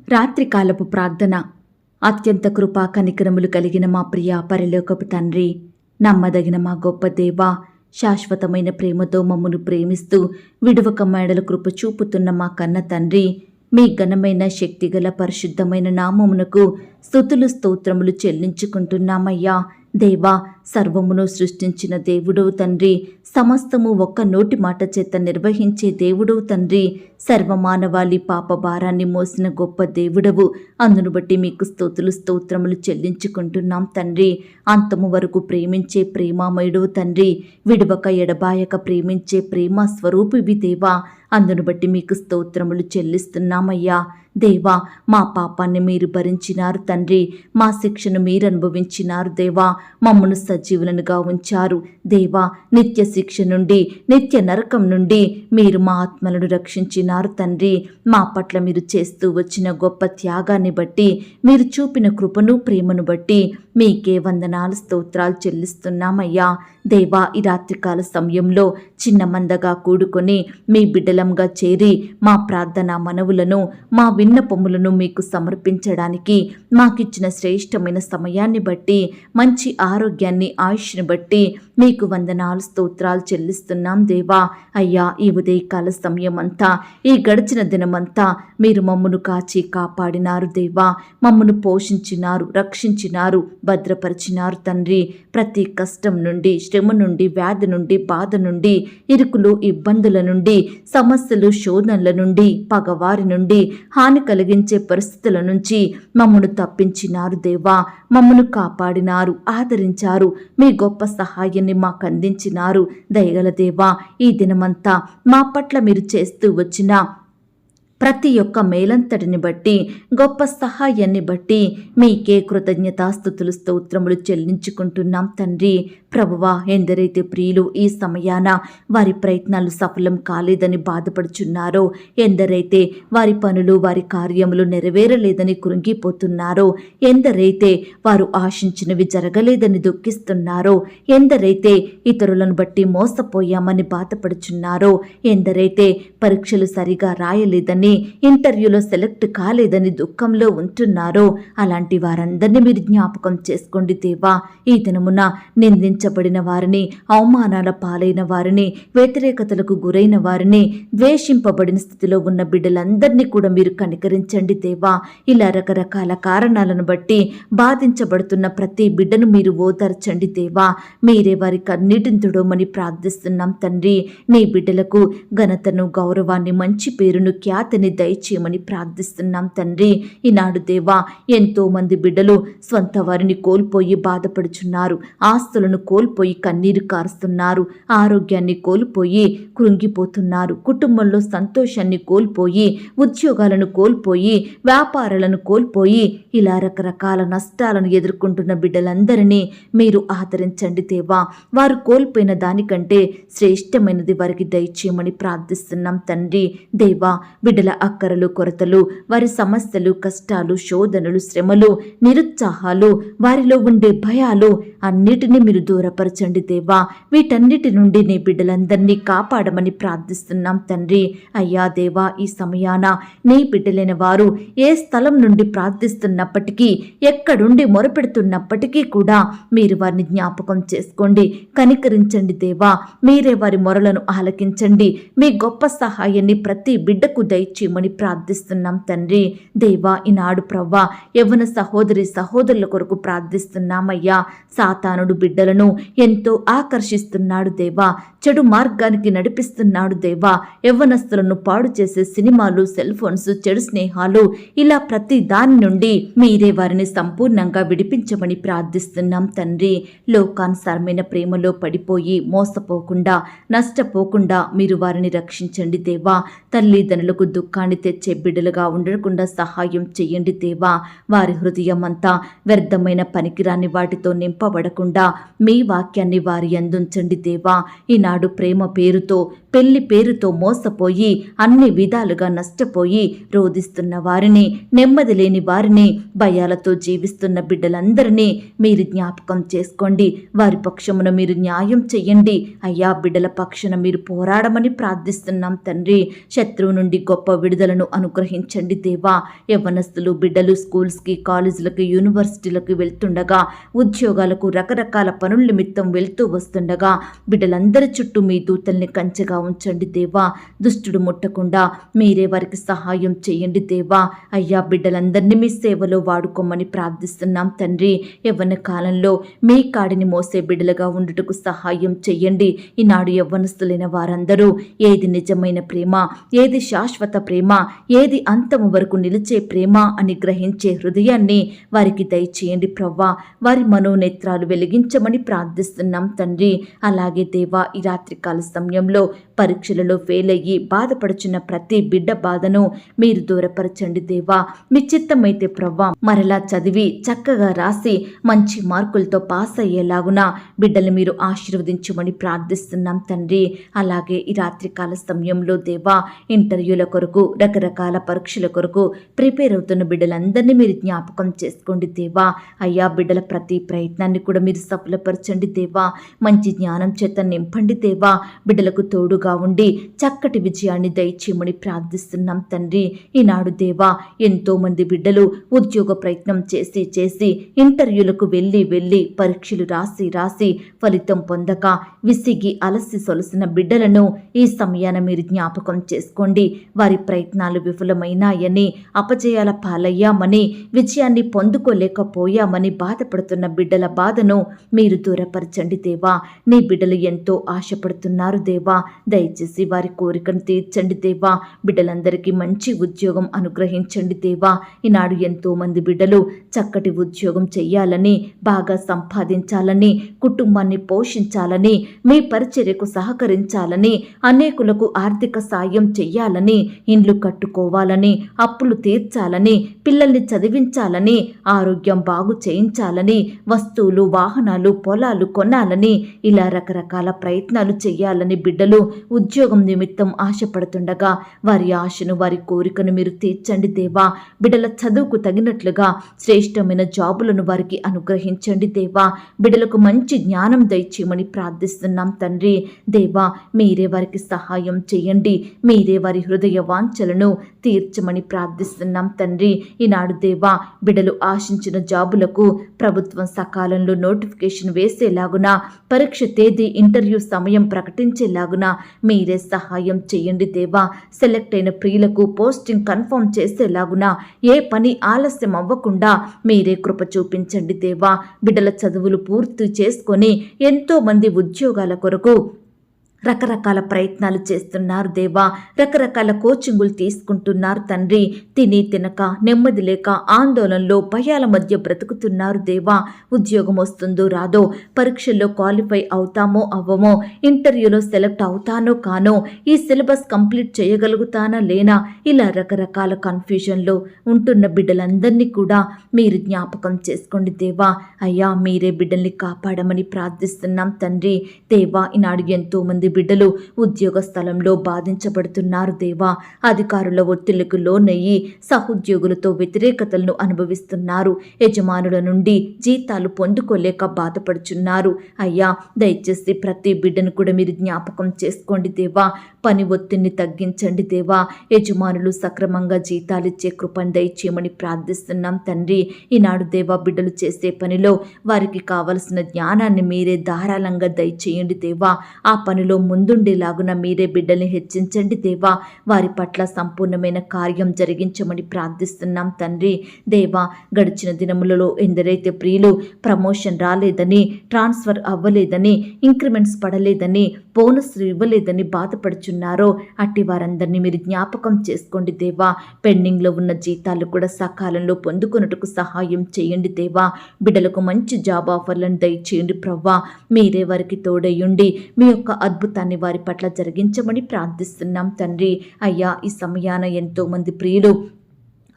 రాత్రికాలపు ప్రార్థన. అత్యంత కృపా కనికరములు కలిగిన మా ప్రియ పరలోకపు తండ్రి, నమ్మదగిన మా గొప్ప దేవా, శాశ్వతమైన ప్రేమతో మమ్మను ప్రేమిస్తూ విడువక మేడల కృప చూపుతున్న మా కన్న తండ్రి, మీ ఘనమైన శక్తిగల పరిశుద్ధమైన నామమునకు స్తుతులు స్తోత్రములు చెల్లించుకుంటున్నామయ్యా. దేవా, సర్వమును సృష్టించిన దేవుడవు తండ్రి, సమస్తము ఒక్క నోటి మాట చేత నిర్వహించే దేవుడవు తండ్రి, సర్వమానవాళి పాప భారాన్ని మోసిన గొప్ప దేవుడవు. అందును బట్టి మీకు స్తుతులు స్తోత్రములు చెల్లించుకుంటున్నాం తండ్రి. అంతము వరకు ప్రేమించే ప్రేమామయుడవు తండ్రి, విడవక ఎడబాయక ప్రేమించే ప్రేమ స్వరూపివి దేవా. అందును బట్టి మీకు స్తోత్రములు చెల్లిస్తున్నామయ్యా. దేవా, మా పాపాన్ని మీరు భరించినారు తండ్రి, మా శిక్షను మీరు అనుభవించినారు దేవా. మమ్మను సజీవులనుగా ఉంచారు దేవా. నిత్య శిక్ష నుండి, నిత్య నరకం నుండి మీరు మా ఆత్మలను రక్షించినారు తండ్రి. మా పట్ల మీరు చేస్తూ వచ్చిన గొప్ప త్యాగాన్ని బట్టి, మీరు చూపిన కృపను ప్రేమను బట్టి మీకే వందనాలు స్తోత్రాలు చెల్లిస్తున్నామయ్యా. దేవా, ఈ రాత్రికాల సమయంలో చిన్న మందగా కూడుకొని మీ బిడ్డలంగా చేరి మా ప్రార్థన మనవులను, మా విన్నపములను మీకు సమర్పించడానికి మాకిచ్చిన శ్రేష్టమైన సమయాన్ని బట్టి, మంచి ఆరోగ్యాన్ని, ఆయుష్ని బట్టి మీకు వందనాలు స్తోత్రాలు చెల్లిస్తున్నాం దేవా. అయ్యా, ఈ ఉదయకాల సమయం అంతా, ఈ గడిచిన దినమంతా మీరు మమ్మను కాచి కాపాడినారు దేవా. మమ్మను పోషించినారు, రక్షించినారు, భద్రపరిచినారు తండ్రి. ప్రతి కష్టం నుండి, శ్రమ నుండి, వ్యాధి నుండి, బాధ నుండి, ఇరుకులు, ఇబ్బందుల నుండి, సమస్యలు, శోధనల నుండి, పగవారి నుండి, హాని కలిగించే పరిస్థితుల నుంచి మమ్మను తప్పించినారు దేవా. మమ్మను కాపాడినారు, ఆదరించారు, మీ గొప్ప సహాయాన్ని మాకు అందించినారు దయగల దేవా. ఈ దినమంతా మా పట్ల మీరు చేస్తూ వచ్చిన ప్రతి ఒక్క మేలంతటిని బట్టి, గొప్ప సహాయాన్ని బట్టి మీకే కృతజ్ఞతాస్తుతులు స్తోత్రములు చెల్లించుకుంటున్నాం తండ్రి. ప్రభువా, ఎందరైతే ప్రియులు ఈ సమయాన వారి ప్రయత్నాలు సఫలం కాలేదని బాధపడుచున్నారో, ఎందరైతే వారి పనులు, వారి కార్యములు నెరవేరలేదని కృంగిపోతున్నారో, ఎందరైతే వారు ఆశించినవి జరగలేదని దుఃఖిస్తున్నారో, ఎందరైతే ఇతరులను బట్టి మోసపోయామని బాధపడుచున్నారో, ఎందరైతే పరీక్షలు సరిగా రాయలేదని, ఇంటర్వ్యూలో సెలెక్ట్ కాలేదని దుఃఖంలో ఉంటున్నారో, అలాంటి వారందరినీ మీరు జ్ఞాపకం చేసుకోండి దేవా. ఈ దినమున నిందించబడిన వారిని, అవమానాల పాలైన వారిని, వ్యతిరేకతలకు గురైన వారిని, ద్వేషింపబడిన స్థితిలో ఉన్న బిడ్డలందరినీ కూడా మీరు కనికరించండి దేవా. ఇలా రకరకాల కారణాలను బట్టి బాధించబడుతున్న ప్రతి బిడ్డను మీరు ఓదార్చండి దేవా. మీరే వారి కన్నీటిని తుడవమని ప్రార్థిస్తున్నాం తండ్రి. నీ బిడ్డలకు ఘనతను, గౌరవాన్ని, మంచి పేరును, ఖ్యాతిని దయచేయమని ప్రార్థిస్తున్నాం తండ్రి. ఈనాడు దేవా, ఎంతో మంది బిడ్డలు స్వంత వారిని కోల్పోయి బాధపడుచున్నారు, ఆస్తులను కోల్పోయి కన్నీరు కారుస్తున్నారు, ఆరోగ్యాన్ని కోల్పోయి కృంగిపోతున్నారు, కుటుంబంలో సంతోషాన్ని కోల్పోయి, ఉద్యోగాలను కోల్పోయి, వ్యాపారాలను కోల్పోయి, ఇలా రకరకాల నష్టాలను ఎదుర్కొంటున్న బిడ్డలందరినీ మీరు ఆదరించండి దేవా. వారు కోల్పోయిన దానికంటే శ్రేష్టమైనది వారికి దయచేయమని ప్రార్థిస్తున్నాం తండ్రి. దేవా, బిడ్డల అక్కరలు, కొరతలు, వారి సమస్యలు, కష్టాలు, శోధనలు, శ్రమలు, నిరుత్సాహాలు, వారిలో ఉండే భయాలు అన్నిటినీ మీరు దూరపరచండి దేవా. వీటన్నిటి నుండి నీ బిడ్డలందరినీ కాపాడమని ప్రార్థిస్తున్నాం తండ్రి. అయ్యా దేవా, ఈ సమయాన నీ బిడ్డలైన వారు ఏ స్థలం నుండి ప్రార్థిస్తున్నప్పటికీ, ఎక్కడుండి మొరపెడుతున్నప్పటికీ కూడా మీరు వారిని జ్ఞాపకం చేసుకోండి, కనికరించండి దేవా. మీరే వారి మొరలను ఆలకించండి. మీ గొప్ప సహాయాన్ని ప్రతి బిడ్డకు దయచేయమని ప్రార్థిస్తున్నాం తండ్రి. దేవా, ఈనాడు ప్రవ్వా, యవ్వన సహోదరి సహోదరుల కొరకు ప్రార్థిస్తున్నామయ్యా. సాతానుడు బిడ్డలను ఎంతో ఆకర్షిస్తున్నాడు దేవా, చెడు మార్గానికి నడిపిస్తున్నాడు దేవా. యవ్వనస్తులను పాడు చేసే సినిమాలు, సెల్ ఫోన్స్, చెడు స్నేహాలు, ఇలా ప్రతి దాని నుండి మీరే వారిని సంపూర్ణంగా విడిపించమని ప్రార్థిస్తున్నాం తండ్రి. లోకానుసారమైన ప్రేమలో పడిపోయి మోసపోకుండా, నష్టపోకుండా మీరు వారిని రక్షించండి దేవా. తల్లిదండ్రులకు దుఃఖాన్ని తెచ్చే బిడ్డలుగా ఉండకుండా సహాయం చేయండి దేవా. వారి హృదయం అంతా వ్యర్థమైన పనికిరాని వాటితో నింపబడకుండా మీ వాక్యాన్ని వారి అందుంచండి దేవా. ఈనాడు ఈనాడు ప్రేమ పేరుతో, పెళ్లి పేరుతో మోసపోయి అన్ని విధాలుగా నష్టపోయి రోధిస్తున్న వారిని, నెమ్మది లేని వారిని, భయాలతో జీవిస్తున్న బిడ్డలందరినీ మీరు జ్ఞాపకం చేసుకోండి. వారి పక్షమున మీరు న్యాయం చెయ్యండి అయ్యా. బిడ్డల పక్షాన మీరు పోరాడమని ప్రార్థిస్తున్నాం తండ్రి. శత్రువు నుండి గొప్ప విడుదలను అనుగ్రహించండి దేవా. యవ్వనస్తులు బిడ్డలు స్కూల్స్కి, కాలేజీలకు, యూనివర్సిటీలకు వెళ్తుండగా, ఉద్యోగాలకు, రకరకాల పనుల నిమిత్తం వెళ్తూ వస్తుండగా బిడ్డలందరి చుట్టూ మీ దూతల్ని కంచెగా ఉంచండి దేవా. దుష్టుడు ముట్టకుండా మీరే వారికి సహాయం చేయండి దేవా. అయ్యా, బిడ్డలందరినీ మీ సేవలో వాడుకోమని ప్రార్థిస్తున్నాం తండ్రి. యవ్వన కాలంలో మీ కాడిని మోసే బిడ్డలుగా ఉండుటకు సహాయం చెయ్యండి. ఈనాడు యవ్వనస్తులైన వారందరూ ఏది నిజమైన ప్రేమ, ఏది శాశ్వత ప్రేమ, ఏది అంతము వరకు నిలిచే ప్రేమ అని గ్రహించే హృదయాన్ని వారికి దయచేయండి ప్రవ్వా. వారి మనోనేత్రాలు వెలిగించమని ప్రార్థిస్తున్నాం తండ్రి. అలాగే దేవా, ఈ రాత్రికాల సమయంలో పరీక్షలలో ఫెయిల్ అయ్యి బాధపడుచున్న ప్రతి బిడ్డ బాధను మీరు దూరపరచండి దేవా. మీ చిత్తమైతే ప్రవ్వా మరలా చదివి చక్కగా రాసి మంచి మార్కులతో పాస్ అయ్యేలాగున బిడ్డలు మీరు ఆశీర్వదించమని ప్రార్థిస్తున్నాం తండ్రి. అలాగే ఈ రాత్రికాల సమయంలో దేవా, ఇంటర్వ్యూల కొరకు, రకరకాల పరీక్షల కొరకు ప్రిపేర్ అవుతున్న బిడ్డలందరినీ మీరు జ్ఞాపకం చేసుకోండి దేవా. అయ్యా, బిడ్డల ప్రతి ప్రయత్నాన్ని కూడా మీరు సఫలపరచండి దేవా. మంచి జ్ఞానం చేత నింపండి దేవా. బిడ్డలకు తోడుగా ఉండి చక్కటి విజయాన్ని దయచేయమని ప్రార్థిస్తున్నాం తండ్రి. ఈనాడు దేవా, ఎంతో మంది బిడ్డలు ఉద్యోగ ప్రయత్నం చేసి ఇంటర్వ్యూలకు వెళ్ళి పరీక్షలు రాసి ఫలితం పొందక విసిగి అలసి సొలసిన బిడ్డలను ఈ సమయాన మీరు జ్ఞాపకం చేసుకోండి. వారి ప్రయత్నాలు విఫలమైనాయని, అపజయాల పాలయ్యామని, విజయాన్ని పొందుకోలేకపోయామని బాధపడుతున్న బిడ్డల బాధను మీరు దూరపరచండి దేవా. నీ బిడ్డలు ఎంతో ఆశపడుతున్నారు దేవా. దయచేసి వారి కోరికను తీర్చండి దేవా. బిడ్డలందరికీ మంచి ఉద్యోగం అనుగ్రహించండి దేవా. ఈనాడు ఎంతో మంది బిడ్డలు చక్కటి ఉద్యోగం చెయ్యాలని, బాగా సంపాదించాలని, కుటుంబాన్ని పోషించాలని, మీ పరిచర్యకు సహకరించాలని, అనేకులకు ఆర్థిక సాయం చెయ్యాలని, ఇండ్లు కట్టుకోవాలని, అప్పులు తీర్చాలని, పిల్లల్ని చదివించాలని, ఆరోగ్యం బాగు చేయించాలని, వస్తువులు, వాహనాలు, పొలాలు కొనాలని, ఇలా రకరకాల ప్రయత్నాలు చెయ్యాలని బిడ్డలు ఉద్యోగం నిమిత్తం ఆశపడుతుండగా వారి ఆశను, వారి కోరికను మీరు తీర్చండి దేవా. బిడ్డల చదువుకు తగినట్లుగా శ్రేష్టమైన జాబులను వారికి అనుగ్రహించండి దేవా. బిడ్డలకు మంచి జ్ఞానం దయచేయమని ప్రార్థిస్తున్నాం తండ్రి. దేవా, మీరే వారికి సహాయం చేయండి. మీరే వారి హృదయ వాంఛలను తీర్చమని ప్రార్థిస్తున్నాం తండ్రి. ఈనాడు దేవా, బిడ్డలు ఆశించిన జాబులకు ప్రభుత్వం సకాలంలో నోటిఫికేషన్ వేసేలాగున, పరీక్ష తేదీ, ఇంటర్వ్యూ సమయం ప్రకటించేలాగున మీరే సహాయం చేయండి దేవా. సెలెక్ట్ అయిన ప్రియులకు పోస్టింగ్ కన్ఫర్మ్ చేసేలాగున ఏ పని ఆలస్యం అవ్వకుండా మీరే కృప చూపించండి దేవా. బిడ్డల చదువులు పూర్తి చేసుకొని ఎంతో మంది ఉద్యోగాల కొరకు రకరకాల ప్రయత్నాలు చేస్తున్నారు దేవా. రకరకాల కోచింగులు తీసుకుంటున్నారు తండ్రి. తిని తినక, నెమ్మది లేక, ఆందోళనలో, భయాల మధ్య బ్రతుకుతున్నారు దేవా. ఉద్యోగం వస్తుందో రాదో, పరీక్షల్లో క్వాలిఫై అవుతామో అవ్వమో, ఇంటర్వ్యూలో సెలెక్ట్ అవుతానో కానో, ఈ సిలబస్ కంప్లీట్ చేయగలుగుతానా లేనా, ఇలా రకరకాల కన్ఫ్యూజన్లో ఉంటున్న బిడ్డలందరినీ కూడా మీరు జ్ఞాపకం చేసుకోండి దేవా. అయ్యా, మీరే బిడ్డల్ని కాపాడమని ప్రార్థిస్తున్నాం తండ్రి. దేవా, ఈనాడు ఎంతో మంది బిడ్డలు ఉద్యోగ స్థలంలో బాధించబడుతున్నారు దేవా. అధికారుల ఒత్తిళ్లకు లోనయ్యి సహోద్యోగులతో వ్యతిరేకతలను అనుభవిస్తున్నారు. యజమానుల నుండి జీతాలు పొందుకోలేక బాధపడుచున్నారు. అయ్యా, దయచేసి ప్రతి బిడ్డను కూడా మీరు జ్ఞాపకం చేసుకోండి దేవా. పని ఒత్తిడిని తగ్గించండి దేవా. యజమానులు సక్రమంగా జీతాలిచ్చే కృపను దయచేయమని ప్రార్థిస్తున్నాం తండ్రి. ఈనాడు దేవా, బిడ్డలు చేసే పనిలో వారికి కావలసిన జ్ఞానాన్ని మీరే ధారాళంగా దయచేయండి దేవా. ఆ పనిలో ముందుండేలాగున మీరే బిడ్డల్ని హెచ్చించండి దేవా. వారి పట్ల సంపూర్ణమైన కార్యం జరిగించమని ప్రార్థిస్తున్నాం తండ్రి. దేవా, గడిచిన దినములలో ఎందరైతే ప్రియులు ప్రమోషన్ రాలేదని, ట్రాన్స్ఫర్ అవ్వలేదని, ఇంక్రిమెంట్స్ పడలేదని, బోనస్లు ఇవ్వలేదని బాధపడుచున్నారో అట్టి వారందరినీ మీరు జ్ఞాపకం చేసుకోండి దేవా. పెండింగ్లో ఉన్న జీతాలు కూడా సకాలంలో పొందుకొనుటకు సహాయం చేయండి దేవా. బిడ్డలకు మంచి జాబ్ ఆఫర్లను దయచేయండి ప్రవ్వా. మీరే వారికి తోడయ్యుండి మీ యొక్క అద్భుతాన్ని వారి పట్ల జరిగించమని ప్రార్థిస్తున్నాం తండ్రి. అయ్యా, ఈ సమయాన ఎంతో మంది ప్రియులు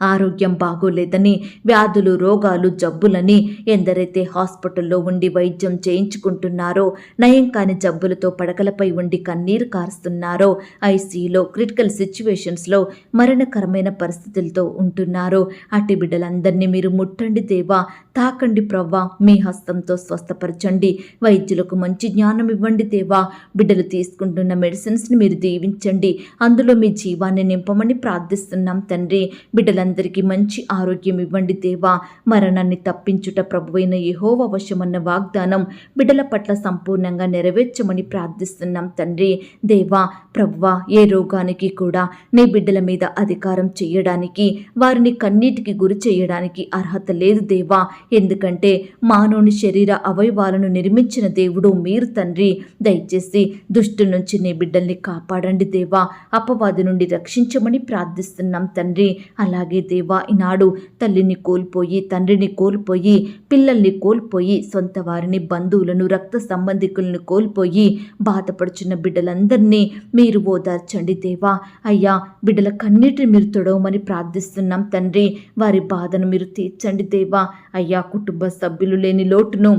ఆరోగ్యం బాగోలేదని, వ్యాధులు, రోగాలు, జబ్బులని ఎందరైతే హాస్పిటల్లో ఉండి వైద్యం చేయించుకుంటున్నారో, నయం కాని జబ్బులతో పడకలపై ఉండి కన్నీరు కారుస్తున్నారో, ఐసీయూలో క్రిటికల్ సిచ్యువేషన్స్లో మరణకరమైన పరిస్థితులతో ఉంటున్నారో, అట్టి బిడ్డలందరినీ మీరు ముట్టండి దేవా, తాకండి ప్రవ్వా, మీ హస్తంతో స్వస్థపరచండి. వైద్యులకు మంచి జ్ఞానం ఇవ్వండి దేవా. బిడ్డలు తీసుకుంటున్న మెడిసిన్స్ని మీరు దీవించండి, అందులో మీ జీవాన్ని నింపమని ప్రార్థిస్తున్నాం తండ్రి. బిడ్డలందరికీ మంచి ఆరోగ్యం ఇవ్వండి దేవా. మరణాన్ని తప్పించుట ప్రభువైన యెహోవా వశమన్న వాగ్దానం బిడ్డల పట్ల సంపూర్ణంగా నెరవేర్చమని ప్రార్థిస్తున్నాం తండ్రి. దేవా ప్రభువా, ఏ రోగానికి కూడా నీ బిడ్డల మీద అధికారం చేయడానికి, వారిని కన్నీటికి గురి చేయడానికి అర్హత లేదు దేవా. ఎందుకంటే మానవుని శరీర అవయవాలను నిర్మించిన దేవుడు మీరు తండ్రి. దయచేసి దుష్టు నుంచి నీ బిడ్డల్ని కాపాడండి దేవా. అపవాది నుండి రక్షించమని ప్రార్థిస్తున్నాం తండ్రి. అలాగే దేవా, ఈనాడు తల్లిని కోల్పోయి, తండ్రిని కోల్పోయి, పిల్లల్ని కోల్పోయి, సొంత వారిని, బంధువులను, రక్త సంబంధికులను కోల్పోయి బాధపడుచున్న బిడ్డలందరినీ మీరు ఓదార్చండి దేవా. అయ్యా, బిడ్డల కన్నీటిని మీరు తొడవమని ప్రార్థిస్తున్నాం తండ్రి. వారి బాధను మీరు తీర్చండి దేవా. అయ్యా, కుటుంబ సభ్యులు లేని లోటును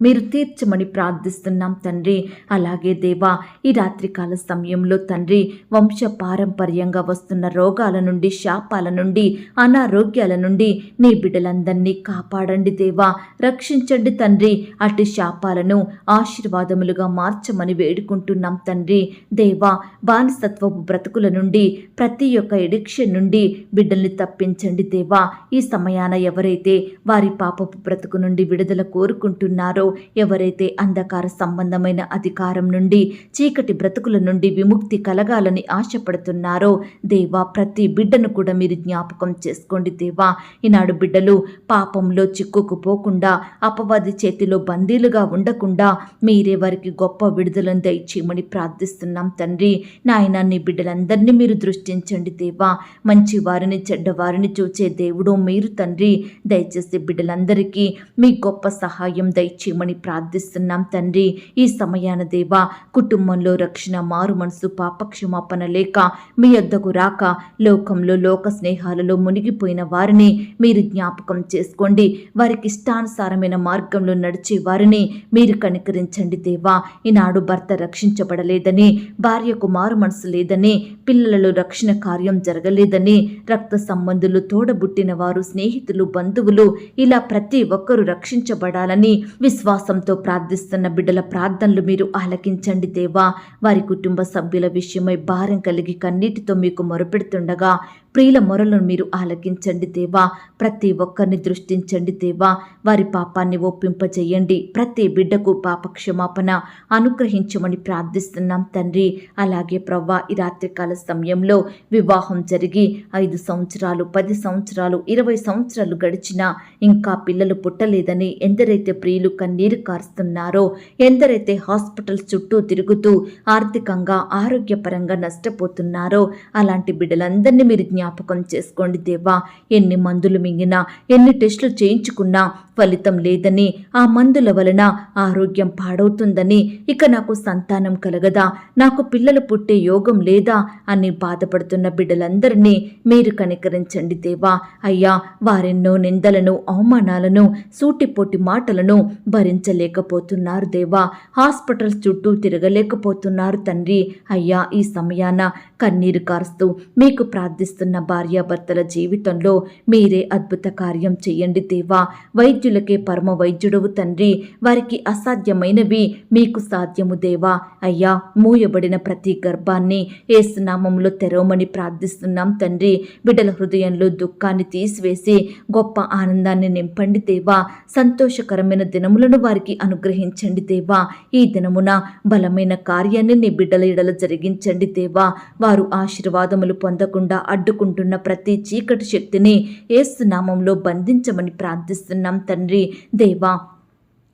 మీరు తీర్చమని ప్రార్థిస్తున్నాం తండ్రి. అలాగే దేవా, ఈ రాత్రికాల సమయంలో తండ్రి, వంశ పారంపర్యంగా వస్తున్న రోగాల నుండి, శాపాల నుండి, అనారోగ్యాల నుండి నీ బిడ్డలందరినీ కాపాడండి దేవా. రక్షించండి తండ్రి. అటు శాపాలను ఆశీర్వాదములుగా మార్చమని వేడుకుంటున్నాం తండ్రి. దేవా, బానిసత్వపు బ్రతుకుల నుండి, ప్రతి ఒక్క ఎడిక్షన్ నుండి బిడ్డల్ని తప్పించండి దేవా. ఈ సమయాన ఎవరైతే వారి పాపపు బ్రతుకు నుండి విడుదల కోరుకుంటున్నారో, ఎవరైతే అంధకార సంబంధమైన అధికారం నుండి, చీకటి బ్రతుకుల నుండి విముక్తి కలగాలని ఆశపడుతున్నారో దేవా, ప్రతి బిడ్డను కూడా మీరు జ్ఞాపకం చేసుకోండి దేవా. ఈనాడు బిడ్డలు పాపంలో చిక్కుకుపోకుండా, అపవాది చేతిలో బందీలుగా ఉండకుండా మీరే వారికి గొప్ప విడుదలను దయచేయమని ప్రార్థిస్తున్నాం తండ్రి. నాయన, నీ బిడ్డలందరినీ మీరు దృష్టించండి దేవా. మంచి వారిని, చెడ్డవారిని చూచే దేవుడు మీరు తండ్రి. దయచేసి బిడ్డలందరికీ మీ గొప్ప సహాయం దయచేయమని ప్రార్థిస్తున్నాం తండ్రి. ఈ సమయాన దేవా, కుటుంబంలో రక్షణ, మారు మనసు, పాపక్షమాపణ లేక మీ యొద్దకు రాక లోకంలో, లోక స్నేహాలలో మునిగిపోయిన వారిని మీరు జ్ఞాపకం చేసుకోండి. వారికి ఇష్టానుసారమైన మార్గంలో నడిచే వారిని మీరు కనికరించండి దేవా. ఈనాడు భర్త రక్షించబడలేదని, భార్యకు మారు మనసు లేదని, పిల్లలలో రక్షణ కార్యం జరగలేదని, రక్త సంబంధులు, తోడబుట్టిన వారు, స్నేహితులు, బంధువులు, ఇలా ప్రతి ఒక్కరూ రక్షించబడాలని విశ్వాసంతో ప్రార్థిస్తున్న బిడ్డల ప్రార్థనలు మీరు ఆలకించండి దేవా. వారి కుటుంబ సభ్యుల విషయమై భారం కలిగి కన్నీటితో మీకు మొరపెడుతుండగా ప్రియుల మొరలను మీరు ఆలకించండి దేవా. ప్రతి ఒక్కరిని దృష్టించండి దేవా. వారి పాపాన్ని ఒప్పింపజేయండి. ప్రతి బిడ్డకు పాప క్షమాపణ అనుగ్రహించమని ప్రార్థిస్తున్నాం తండ్రి. అలాగే ప్రవ్వా, ఈ రాత్రికాల సమయంలో వివాహం జరిగి 5 సంవత్సరాలు, 10 సంవత్సరాలు, 20 సంవత్సరాలు గడిచినా ఇంకా పిల్లలు పుట్టలేదని ఎందరైతే ప్రియులు కన్నీరు కారుస్తున్నారో, ఎందరైతే హాస్పిటల్స్ చుట్టూ తిరుగుతూ ఆర్థికంగా, ఆరోగ్యపరంగా నష్టపోతున్నారో, అలాంటి బిడ్డలందరినీ మీరు జ్ఞాపకం చేసుకోండి దేవా. ఎన్ని మందులు మింగినా, ఎన్ని టెస్టులు చేయించుకున్నా ఫలితం లేదని, ఆ మందుల వలన ఆరోగ్యం పాడవుతుందని, ఇక నాకు సంతానం కలగదా, నాకు పిల్లలు పుట్టే యోగం లేదా అని బాధపడుతున్న బిడ్డలందరినీ మీరు కనికరించండి దేవా. అయ్యా, వారెన్నో నిందలను, అవమానాలను, సూటిపోటి మాటలను భరించలేకపోతున్నారు దేవా. హాస్పిటల్స్ చుట్టూ తిరగలేకపోతున్నారు తండ్రి. అయ్యా, ఈ సమయాన కన్నీరు కారుస్తూ మీకు ప్రార్థిస్తున్న భార్యాభర్తల జీవితంలో మీరే అద్భుత కార్యం చెయ్యండి దేవా. వైద్యులకే పరమ వైద్యుడవు తండ్రి. వారికి అసాధ్యమైనవి మీకు సాధ్యము దేవా. అయ్యా, మూయబడిన ప్రతి గర్భాన్ని యేసు నామములో తెరవమని ప్రార్థిస్తున్నాం తండ్రి. బిడ్డల హృదయంలో దుఃఖాన్ని తీసివేసి గొప్ప ఆనందాన్ని నింపండి దేవా. సంతోషకరమైన దినములను వారికి అనుగ్రహించండి దేవా. ఈ దినమున బలమైన కార్యాన్ని నీ బిడ్డల ఎడల జరిగించండి దేవా. వారు ఆశీర్వాదములు పొందకుండా అడ్డుకుంటున్న ప్రతి చీకటి శక్తిని యేసు నామములో బంధించమని ప్రార్థిస్తున్నాం తండ్రి. దేవా,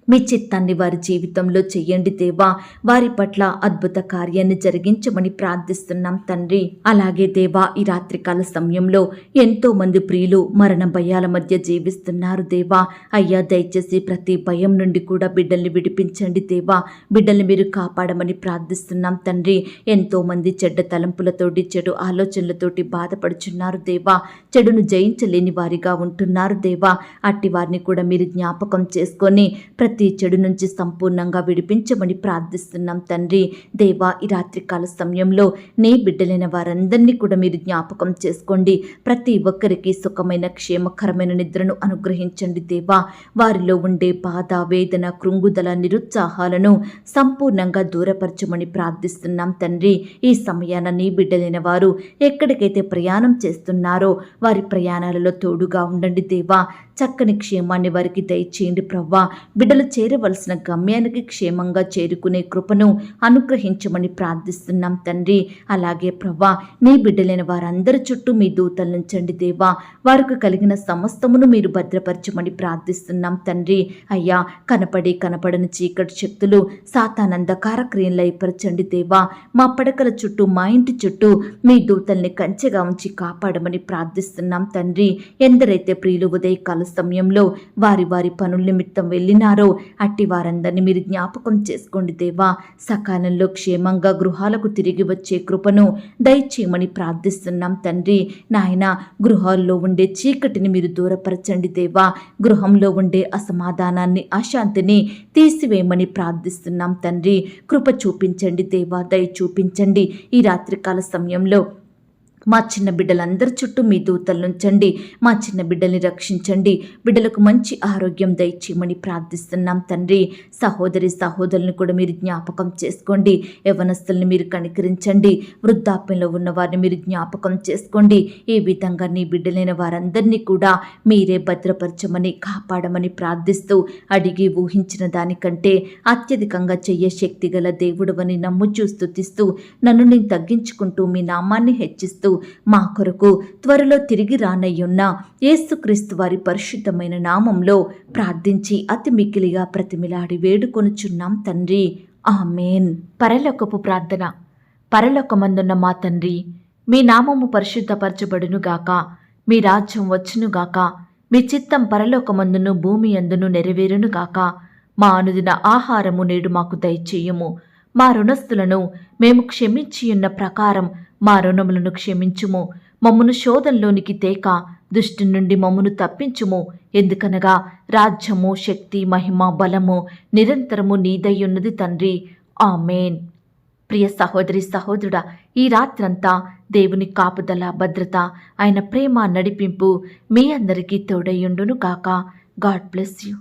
మీ చిత్తాన్ని వారి జీవితంలో చెయ్యండి దేవా. వారి పట్ల అద్భుత కార్యాన్ని జరిగించమని ప్రార్థిస్తున్నాం తండ్రి. అలాగే దేవా, ఈ రాత్రికాల సమయంలో ఎంతో మంది ప్రియులు మరణ భయాల మధ్య జీవిస్తున్నారు దేవా. అయ్యా, దయచేసి ప్రతి భయం నుండి కూడా బిడ్డల్ని విడిపించండి దేవా. బిడ్డల్ని మీరు కాపాడమని ప్రార్థిస్తున్నాం తండ్రి. ఎంతో మంది చెడ్డ తలంపులతోటి, చెడు ఆలోచనలతోటి బాధపడుచున్నారు దేవా. చెడును జయించలేని వారిగా ఉంటున్నారు దేవా. అట్టి వారిని కూడా మీరు జ్ఞాపకం చేసుకొని ప్రతి చెడు నుంచి సంపూర్ణంగా విడిపించమని ప్రార్థిస్తున్నాం తండ్రి. దేవా, ఈ రాత్రికాల సమయంలో నీ బిడ్డలైన వారందరినీ కూడా మీరు జ్ఞాపకం చేసుకోండి. ప్రతి ఒక్కరికి సుఖమైన క్షేమకరమైన నిద్రను అనుగ్రహించండి దేవా. వారిలో ఉండే బాధ, వేదన, కృంగుదల, నిరుత్సాహాలను సంపూర్ణంగా దూరపరచమని ప్రార్థిస్తున్నాం తండ్రి. ఈ సమయాన నీ బిడ్డలైన వారు ఎక్కడికైతే ప్రయాణం చేస్తున్నారో వారి ప్రయాణాలలో తోడుగా ఉండండి దేవా. చక్కని క్షేమాన్ని వారికి దయచేయండి ప్రవ్వా. బిడ్డలు చేరవలసిన గమ్యానికి క్షేమంగా చేరుకునే కృపను అనుగ్రహించమని ప్రార్థిస్తున్నాం తండ్రి. అలాగే ప్రవ్వా, నీ బిడ్డలైన వారందరి చుట్టూ మీ దూతలు నుంచండి దేవా. వారికి కలిగిన సమస్తమును మీరు భద్రపరచమని ప్రార్థిస్తున్నాం తండ్రి. అయ్యా, కనపడని చీకటి శక్తులు, సాతానందకార క్రియలు లయపరచండి దేవా. మా పడకల చుట్టూ, మా ఇంటి చుట్టూ మీ దూతల్ని కంచెగా ఉంచి కాపాడమని ప్రార్థిస్తున్నాం తండ్రి. ఎందరైతే ప్రియులు ఉదయకాల సమయంలో వారి పనుల నిమిత్తం వెళ్ళినారో అట్టి వారందరినీ మీరు జ్ఞాపకం చేసుకోండి దేవా. సకాలంలో క్షేమంగా గృహాలకు తిరిగి వచ్చే కృపను దయచేయమని ప్రార్థిస్తున్నాం తండ్రి. నాయన, గృహాల్లో ఉండే చీకటిని మీరు దూరపరచండి దేవా. గృహంలో ఉండే అసమాధానాన్ని, అశాంతిని తీసివేయమని ప్రార్థిస్తున్నాం తండ్రి. కృప చూపించండి దేవా, దయ చూపించండి. ఈ రాత్రికాల సమయంలో మా చిన్న బిడ్డలందరి చుట్టూ మీ దూతలు ఉంచండి. మా చిన్న బిడ్డల్ని రక్షించండి. బిడ్డలకు మంచి ఆరోగ్యం దయచేయమని ప్రార్థిస్తున్నాం తండ్రి. సహోదరులను కూడా మీరు జ్ఞాపకం చేసుకోండి. యవ్వనస్తుల్ని మీరు కనికరించండి. వృద్ధాప్యంలో ఉన్న వారిని మీరు జ్ఞాపకం చేసుకోండి. ఈ విధంగా నీ బిడ్డలైన వారందరినీ కూడా మీరే భద్రపరచమని, కాపాడమని ప్రార్థిస్తూ, అడిగి ఊహించిన దానికంటే అత్యధికంగా చెయ్యే శక్తి గల దేవుడవని నమ్ముచూ స్తుతిస్తూ, నన్ను నేను తగ్గించుకుంటూ మీ నామాన్ని హెచ్చిస్తూ మా కొరకు త్వరలో తిరిగి రానయ్యున్న యేసుక్రీస్తు వారి పరిశుద్ధమైన నామంలో ప్రార్థించి అతి మిక్కిలిగా ప్రతిమిలాడి వేడుకొనుచున్నాం తండ్రి. ఆమేన్. పరలోకపు ప్రార్థన. పరలోకమందున్న మా తండ్రి, మీ నామము పరిశుద్ధపరచబడునుగాక. మీ రాజ్యం వచ్చునుగాక. మీ చిత్తం పరలోకమందును భూమి అందును నెరవేరునుగాక. మా అనుదిన ఆహారము నేడు మాకు దయచేయుము. మా రుణస్థులను మేము క్షమించియున్న ప్రకారం మా రుణములను క్షమించుము. మమ్మును శోధంలోనికి తేక దుష్టు నుండి మమ్మును తప్పించుము. ఎందుకనగా రాజ్యము, శక్తి, మహిమ, బలము నిరంతరము నీదయ్యున్నది తండ్రి. ఆమేన్. ప్రియ సహోదరి, సహోదరుడా, ఈ రాత్రంతా దేవుని కాపుదల, భద్రత, ఆయన ప్రేమ, నడిపింపు మీ అందరికీ తోడయ్యుండును గాక. God bless you.